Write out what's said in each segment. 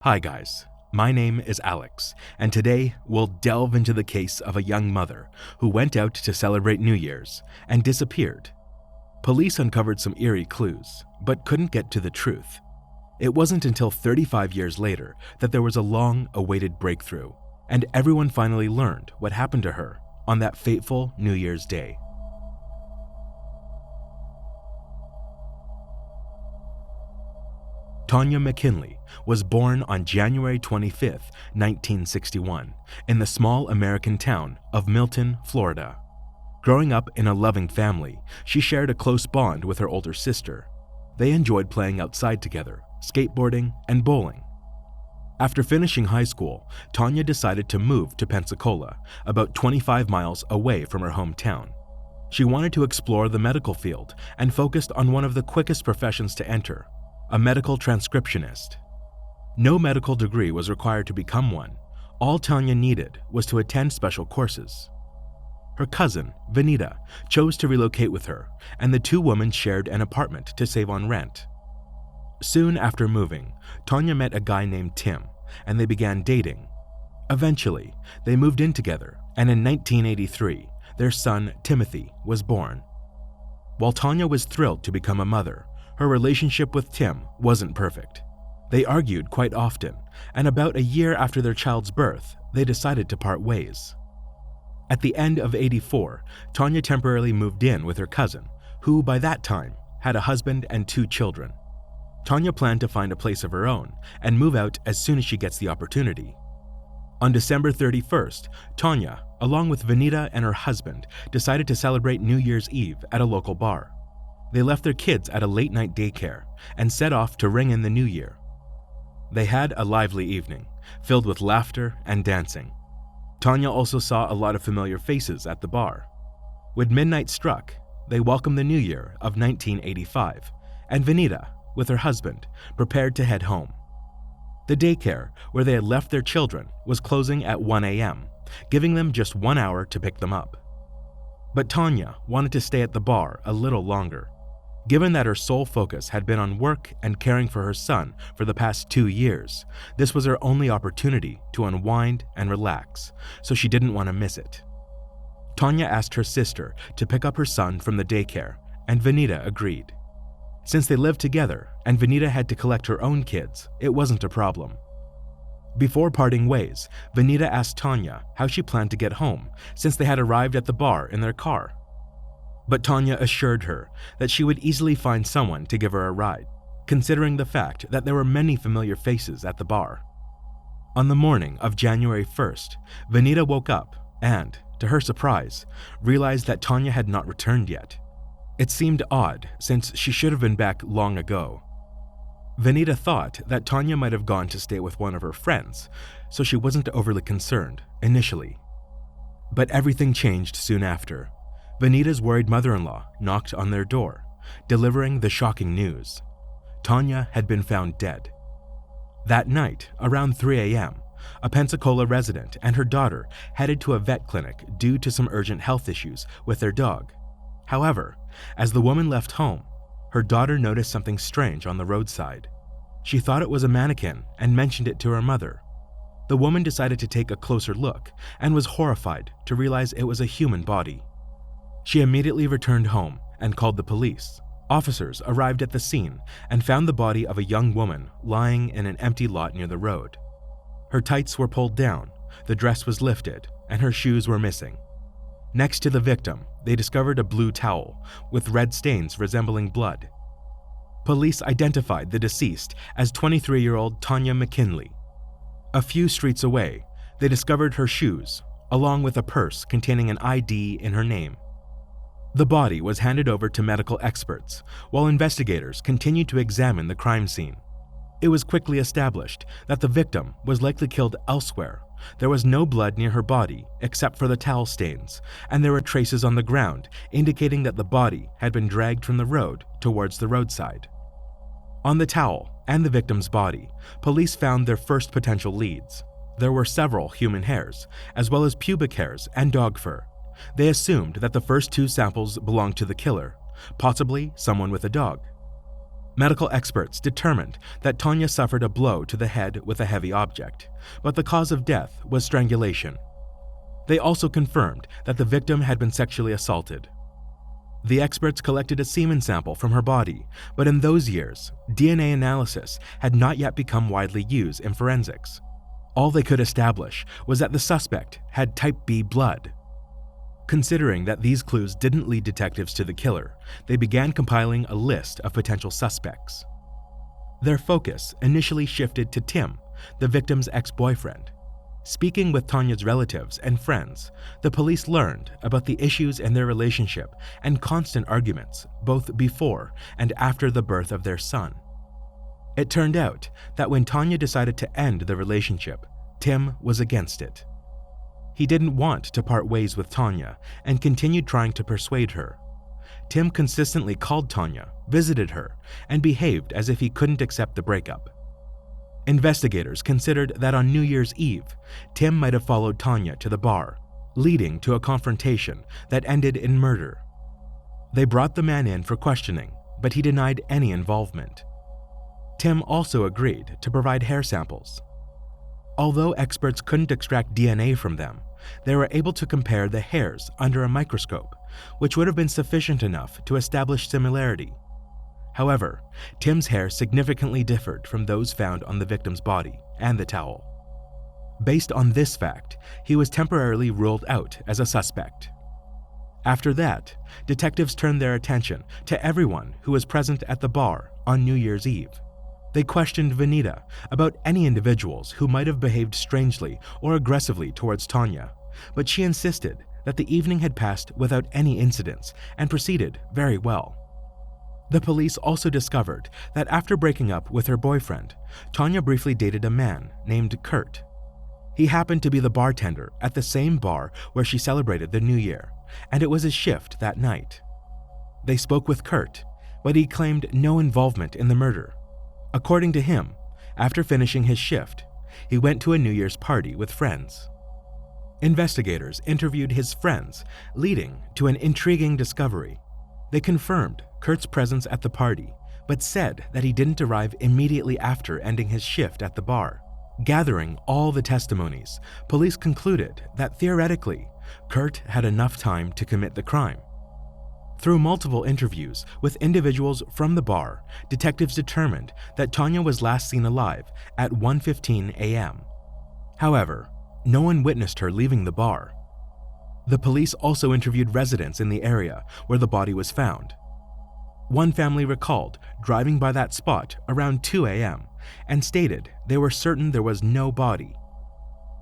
Hi guys, my name is Alex, and today we'll delve into the case of a young mother who went out to celebrate New Year's and disappeared. Police uncovered some eerie clues, but couldn't get to the truth. It wasn't until 35 years later that there was a long-awaited breakthrough, and everyone finally learned what happened to her on that fateful New Year's Day. Tanya McKinley was born on January 25, 1961, in the small American town of Milton, Florida. Growing up in a loving family, she shared a close bond with her older sister. They enjoyed playing outside together, skateboarding, and bowling. After finishing high school, Tanya decided to move to Pensacola, about 25 miles away from her hometown. She wanted to explore the medical field and focused on one of the quickest professions to enter: a medical transcriptionist. No medical degree was required to become one. All Tanya needed was to attend special courses. Her cousin, Vanita, chose to relocate with her, and the two women shared an apartment to save on rent. Soon after moving, Tanya met a guy named Tim, and they began dating. Eventually, they moved in together, and in 1983, their son, Timothy, was born. While Tanya was thrilled to become a mother, her relationship with Tim wasn't perfect. They argued quite often, and about a year after their child's birth, they decided to part ways. At the end of '84, Tanya temporarily moved in with her cousin, who by that time had a husband and 2 children. Tanya planned to find a place of her own and move out as soon as she gets the opportunity. On December 31st, Tanya, along with Vanita and her husband, decided to celebrate New Year's Eve at a local bar. They left their kids at a late-night daycare and set off to ring in the new year. They had a lively evening, filled with laughter and dancing. Tanya also saw a lot of familiar faces at the bar. When midnight struck, they welcomed the new year of 1985, and Vanita, with her husband, prepared to head home. The daycare, where they had left their children, was closing at 1 a.m., giving them just 1 hour to pick them up. But Tanya wanted to stay at the bar a little longer. Given that her sole focus had been on work and caring for her son for the past 2 years, this was her only opportunity to unwind and relax, so she didn't want to miss it. Tanya asked her sister to pick up her son from the daycare, and Vanita agreed. Since they lived together and Vanita had to collect her own kids, it wasn't a problem. Before parting ways, Vanita asked Tanya how she planned to get home since they had arrived at the bar in their car. But Tanya assured her that she would easily find someone to give her a ride, considering the fact that there were many familiar faces at the bar. On the morning of January 1st, Vanita woke up and, to her surprise, realized that Tanya had not returned yet. It seemed odd since she should have been back long ago. Vanita thought that Tanya might have gone to stay with one of her friends, so she wasn't overly concerned initially. But everything changed soon after. Vanita's worried mother-in-law knocked on their door, delivering the shocking news. Tanya had been found dead. That night, around 3 a.m., a Pensacola resident and her daughter headed to a vet clinic due to some urgent health issues with their dog. However, as the woman left home, her daughter noticed something strange on the roadside. She thought it was a mannequin and mentioned it to her mother. The woman decided to take a closer look and was horrified to realize it was a human body. She immediately returned home and called the police. Officers arrived at the scene and found the body of a young woman lying in an empty lot near the road. Her tights were pulled down, the dress was lifted, and her shoes were missing. Next to the victim, they discovered a blue towel with red stains resembling blood. Police identified the deceased as 23-year-old Tanya McKinley. A few streets away, they discovered her shoes, along with a purse containing an ID in her name. The body was handed over to medical experts, while investigators continued to examine the crime scene. It was quickly established that the victim was likely killed elsewhere. There was no blood near her body except for the towel stains, and there were traces on the ground indicating that the body had been dragged from the road towards the roadside. On the towel and the victim's body, police found their first potential leads. There were several human hairs, as well as pubic hairs and dog fur. They assumed that the first 2 samples belonged to the killer, possibly someone with a dog. Medical experts determined that Tanya suffered a blow to the head with a heavy object, but the cause of death was strangulation. They also confirmed that the victim had been sexually assaulted. The experts collected a semen sample from her body, but in those years, DNA analysis had not yet become widely used in forensics. All they could establish was that the suspect had type B blood. Considering that these clues didn't lead detectives to the killer, they began compiling a list of potential suspects. Their focus initially shifted to Tim, the victim's ex-boyfriend. Speaking with Tanya's relatives and friends, the police learned about the issues in their relationship and constant arguments both before and after the birth of their son. It turned out that when Tanya decided to end the relationship, Tim was against it. He didn't want to part ways with Tanya and continued trying to persuade her. Tim consistently called Tanya, visited her, and behaved as if he couldn't accept the breakup. Investigators considered that on New Year's Eve, Tim might have followed Tanya to the bar, leading to a confrontation that ended in murder. They brought the man in for questioning, but he denied any involvement. Tim also agreed to provide hair samples. Although experts couldn't extract DNA from them, they were able to compare the hairs under a microscope, which would have been sufficient enough to establish similarity. However, Tim's hair significantly differed from those found on the victim's body and the towel. Based on this fact, he was temporarily ruled out as a suspect. After that, detectives turned their attention to everyone who was present at the bar on New Year's Eve. They questioned Vanita about any individuals who might have behaved strangely or aggressively towards Tanya, but she insisted that the evening had passed without any incidents and proceeded very well. The police also discovered that after breaking up with her boyfriend, Tanya briefly dated a man named Kurt. He happened to be the bartender at the same bar where she celebrated the New Year, and it was his shift that night. They spoke with Kurt, but he claimed no involvement in the murder. According to him, after finishing his shift, he went to a New Year's party with friends. Investigators interviewed his friends, leading to an intriguing discovery. They confirmed Kurt's presence at the party, but said that he didn't arrive immediately after ending his shift at the bar. Gathering all the testimonies, police concluded that theoretically, Kurt had enough time to commit the crime. Through multiple interviews with individuals from the bar, detectives determined that Tanya was last seen alive at 1:15 a.m. However, no one witnessed her leaving the bar. The police also interviewed residents in the area where the body was found. One family recalled driving by that spot around 2 a.m. and stated they were certain there was no body.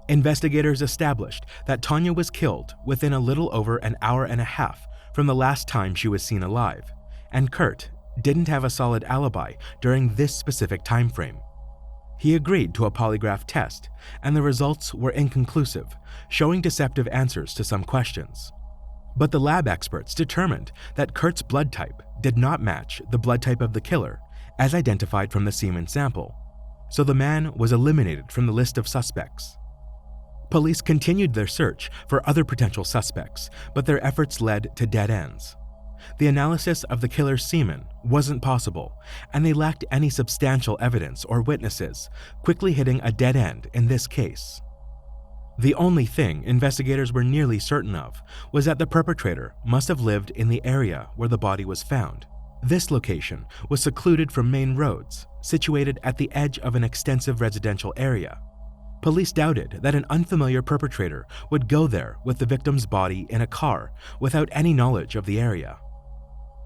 Investigators established that Tanya was killed within a little over an hour and a half from the last time she was seen alive, and Kurt didn't have a solid alibi during this specific time frame. He agreed to a polygraph test, and the results were inconclusive, showing deceptive answers to some questions. But the lab experts determined that Kurt's blood type did not match the blood type of the killer, as identified from the semen sample, so the man was eliminated from the list of suspects. Police continued their search for other potential suspects, but their efforts led to dead ends. The analysis of the killer's semen wasn't possible, and they lacked any substantial evidence or witnesses, quickly hitting a dead end in this case. The only thing investigators were nearly certain of was that the perpetrator must have lived in the area where the body was found. This location was secluded from main roads, situated at the edge of an extensive residential area. Police doubted that an unfamiliar perpetrator would go there with the victim's body in a car without any knowledge of the area.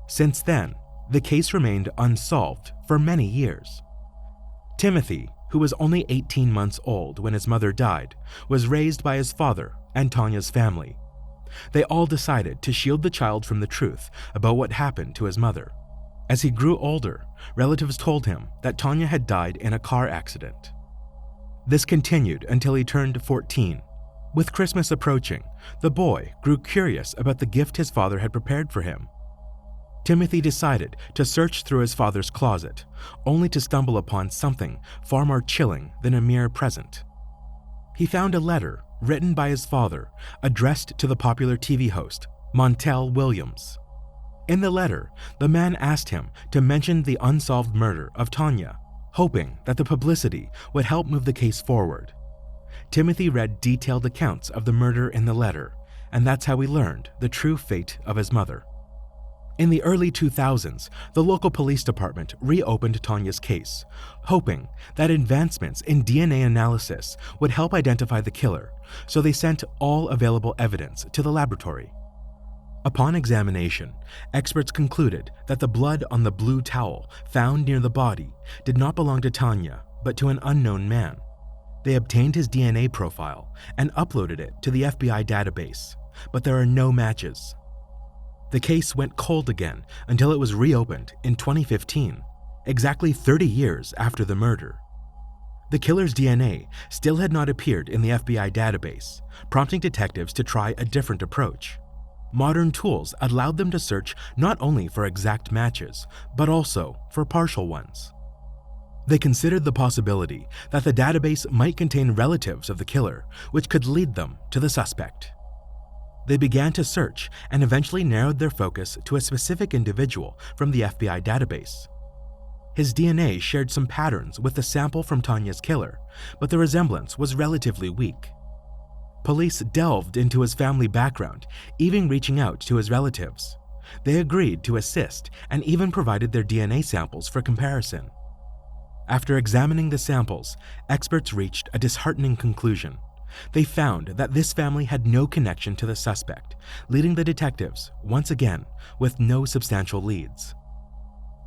Since then, the case remained unsolved for many years. Timothy, who was only 18 months old when his mother died, was raised by his father and Tanya's family. They all decided to shield the child from the truth about what happened to his mother. As he grew older, relatives told him that Tanya had died in a car accident. This continued until he turned 14. With Christmas approaching, the boy grew curious about the gift his father had prepared for him. Timothy decided to search through his father's closet, only to stumble upon something far more chilling than a mere present. He found a letter written by his father, addressed to the popular TV host, Montel Williams. In the letter, the man asked him to mention the unsolved murder of Tanya, hoping that the publicity would help move the case forward. Timothy read detailed accounts of the murder in the letter, and that's how he learned the true fate of his mother. In the early 2000s, the local police department reopened Tanya's case, hoping that advancements in DNA analysis would help identify the killer, so they sent all available evidence to the laboratory. Upon examination, experts concluded that the blood on the blue towel found near the body did not belong to Tanya, but to an unknown man. They obtained his DNA profile and uploaded it to the FBI database, but there are no matches. The case went cold again until it was reopened in 2015, exactly 30 years after the murder. The killer's DNA still had not appeared in the FBI database, prompting detectives to try a different approach. Modern tools allowed them to search not only for exact matches, but also for partial ones. They considered the possibility that the database might contain relatives of the killer, which could lead them to the suspect. They began to search and eventually narrowed their focus to a specific individual from the FBI database. His DNA shared some patterns with the sample from Tanya's killer, but the resemblance was relatively weak. Police delved into his family background, even reaching out to his relatives. They agreed to assist and even provided their DNA samples for comparison. After examining the samples, experts reached a disheartening conclusion. They found that this family had no connection to the suspect, leaving the detectives, once again, with no substantial leads.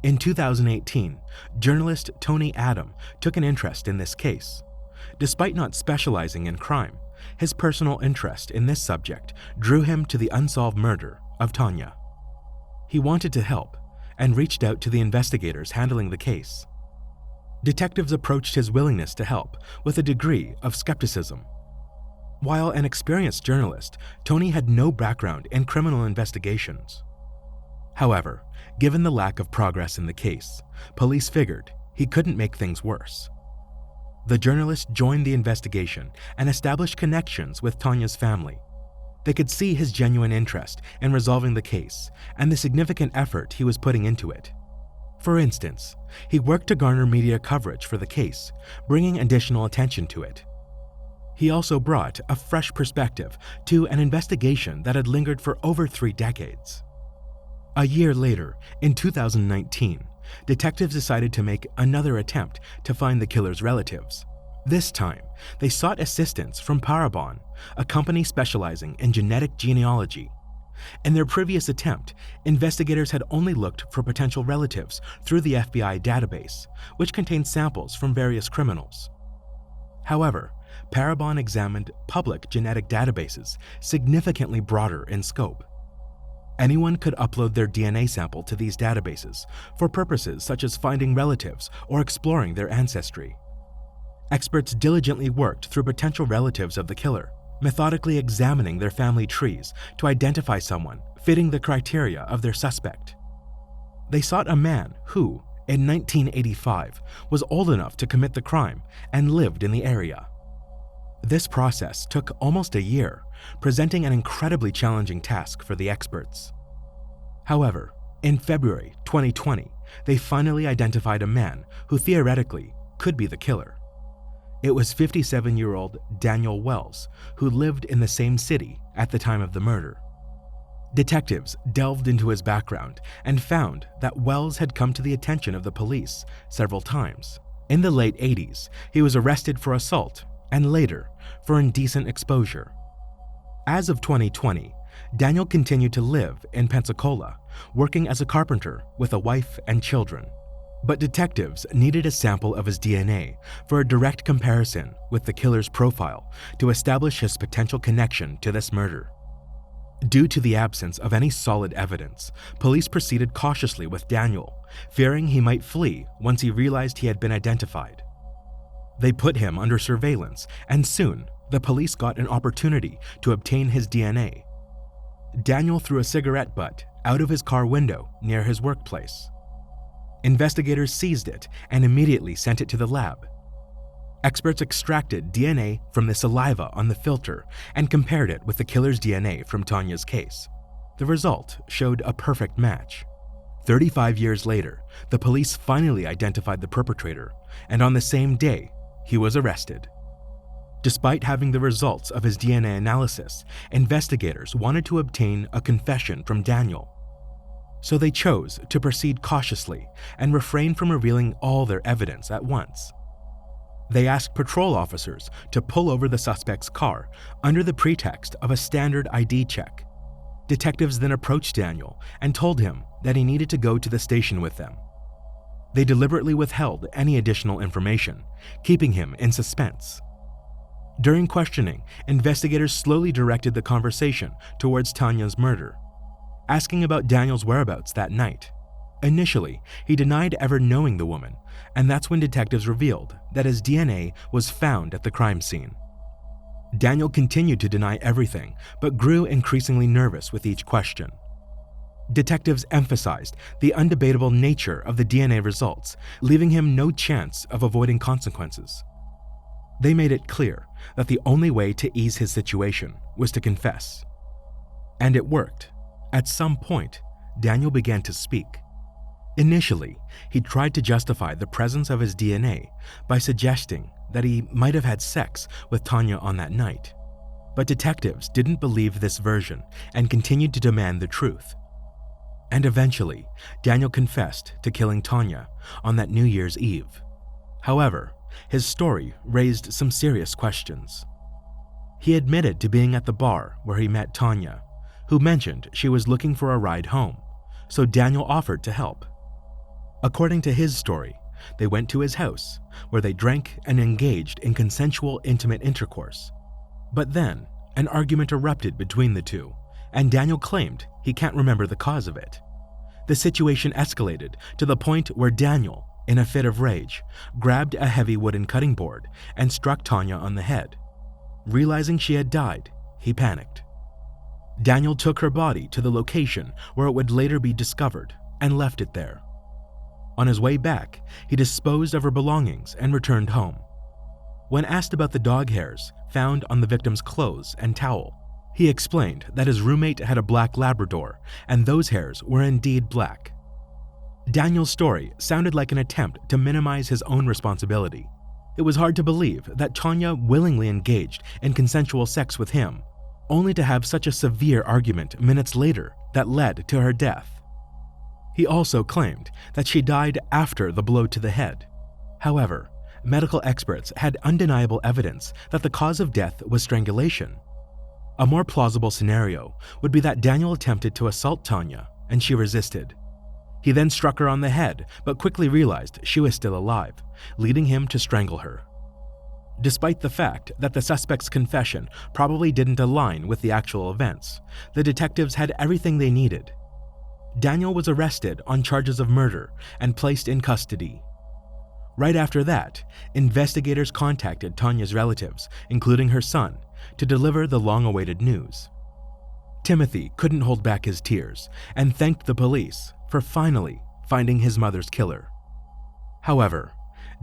In 2018, journalist Tony Adam took an interest in this case. Despite not specializing in crime, his personal interest in this subject drew him to the unsolved murder of Tanya. He wanted to help and reached out to the investigators handling the case. Detectives approached his willingness to help with a degree of skepticism. While an experienced journalist, Tony had no background in criminal investigations. However, given the lack of progress in the case, police figured he couldn't make things worse. The journalist joined the investigation and established connections with Tanya's family. They could see his genuine interest in resolving the case and the significant effort he was putting into it. For instance, he worked to garner media coverage for the case, bringing additional attention to it. He also brought a fresh perspective to an investigation that had lingered for over 3 decades. A year later, in 2019, detectives decided to make another attempt to find the killer's relatives. This time, they sought assistance from Parabon, a company specializing in genetic genealogy. In their previous attempt, investigators had only looked for potential relatives through the FBI database, which contained samples from various criminals. However, Parabon examined public genetic databases significantly broader in scope. Anyone could upload their DNA sample to these databases for purposes such as finding relatives or exploring their ancestry. Experts diligently worked through potential relatives of the killer, methodically examining their family trees to identify someone fitting the criteria of their suspect. They sought a man who, in 1985, was old enough to commit the crime and lived in the area. This process took almost a year, presenting an incredibly challenging task for the experts. However, in February 2020, they finally identified a man who theoretically could be the killer. It was 57-year-old Daniel Wells, who lived in the same city at the time of the murder. Detectives delved into his background and found that Wells had come to the attention of the police several times. In the late 80s, he was arrested for assault and later for indecent exposure. As of 2020, Daniel continued to live in Pensacola, working as a carpenter with a wife and children. But detectives needed a sample of his DNA for a direct comparison with the killer's profile to establish his potential connection to this murder. Due to the absence of any solid evidence, police proceeded cautiously with Daniel, fearing he might flee once he realized he had been identified. They put him under surveillance, and soon the police got an opportunity to obtain his DNA. Daniel threw a cigarette butt out of his car window near his workplace. Investigators seized it and immediately sent it to the lab. Experts extracted DNA from the saliva on the filter and compared it with the killer's DNA from Tanya's case. The result showed a perfect match. 35 years later, the police finally identified the perpetrator, and on the same day, he was arrested. Despite having the results of his DNA analysis, investigators wanted to obtain a confession from Daniel. So they chose to proceed cautiously and refrain from revealing all their evidence at once. They asked patrol officers to pull over the suspect's car under the pretext of a standard ID check. Detectives then approached Daniel and told him that he needed to go to the station with them. They deliberately withheld any additional information, keeping him in suspense. During questioning, investigators slowly directed the conversation towards Tanya's murder, asking about Daniel's whereabouts that night. Initially, he denied ever knowing the woman, and that's when detectives revealed that his DNA was found at the crime scene. Daniel continued to deny everything, but grew increasingly nervous with each question. Detectives emphasized the undebatable nature of the DNA results, leaving him no chance of avoiding consequences. They made it clear that the only way to ease his situation was to confess. And it worked. At some point, Daniel began to speak. Initially, he tried to justify the presence of his DNA by suggesting that he might have had sex with Tanya on that night. But detectives didn't believe this version and continued to demand the truth. And eventually, Daniel confessed to killing Tanya on that New Year's Eve. However, his story raised some serious questions. He admitted to being at the bar where he met Tanya, who mentioned she was looking for a ride home, so Daniel offered to help. According to his story, they went to his house, where they drank and engaged in consensual intimate intercourse. But then, an argument erupted between the two, and Daniel claimed he can't remember the cause of it. The situation escalated to the point where Daniel, in a fit of rage, grabbed a heavy wooden cutting board and struck Tanya on the head. Realizing she had died, he panicked. Daniel took her body to the location where it would later be discovered and left it there. On his way back, he disposed of her belongings and returned home. When asked about the dog hairs found on the victim's clothes and towel, he explained that his roommate had a black Labrador and those hairs were indeed black. Daniel's story sounded like an attempt to minimize his own responsibility. It was hard to believe that Tanya willingly engaged in consensual sex with him, only to have such a severe argument minutes later that led to her death. He also claimed that she died after the blow to the head. However, medical experts had undeniable evidence that the cause of death was strangulation. A more plausible scenario would be that Daniel attempted to assault Tanya and she resisted. He then struck her on the head, but quickly realized she was still alive, leading him to strangle her. Despite the fact that the suspect's confession probably didn't align with the actual events, the detectives had everything they needed. Daniel was arrested on charges of murder and placed in custody. Right after that, investigators contacted Tanya's relatives, including her son, to deliver the long-awaited news. Timothy couldn't hold back his tears and thanked the police for finally finding his mother's killer. However,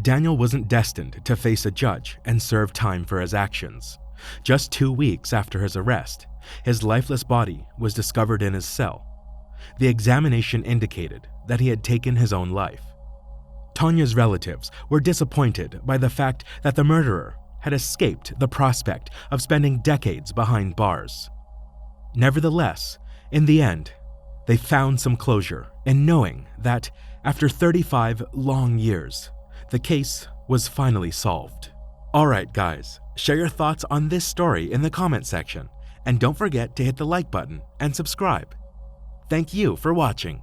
Daniel wasn't destined to face a judge and serve time for his actions. Just 2 weeks after his arrest, his lifeless body was discovered in his cell. The examination indicated that he had taken his own life. Tanya's relatives were disappointed by the fact that the murderer had escaped the prospect of spending decades behind bars. Nevertheless, in the end, they found some closure in knowing that, after 35 long years, the case was finally solved. Alright guys, share your thoughts on this story in the comment section, and don't forget to hit the like button and subscribe. Thank you for watching.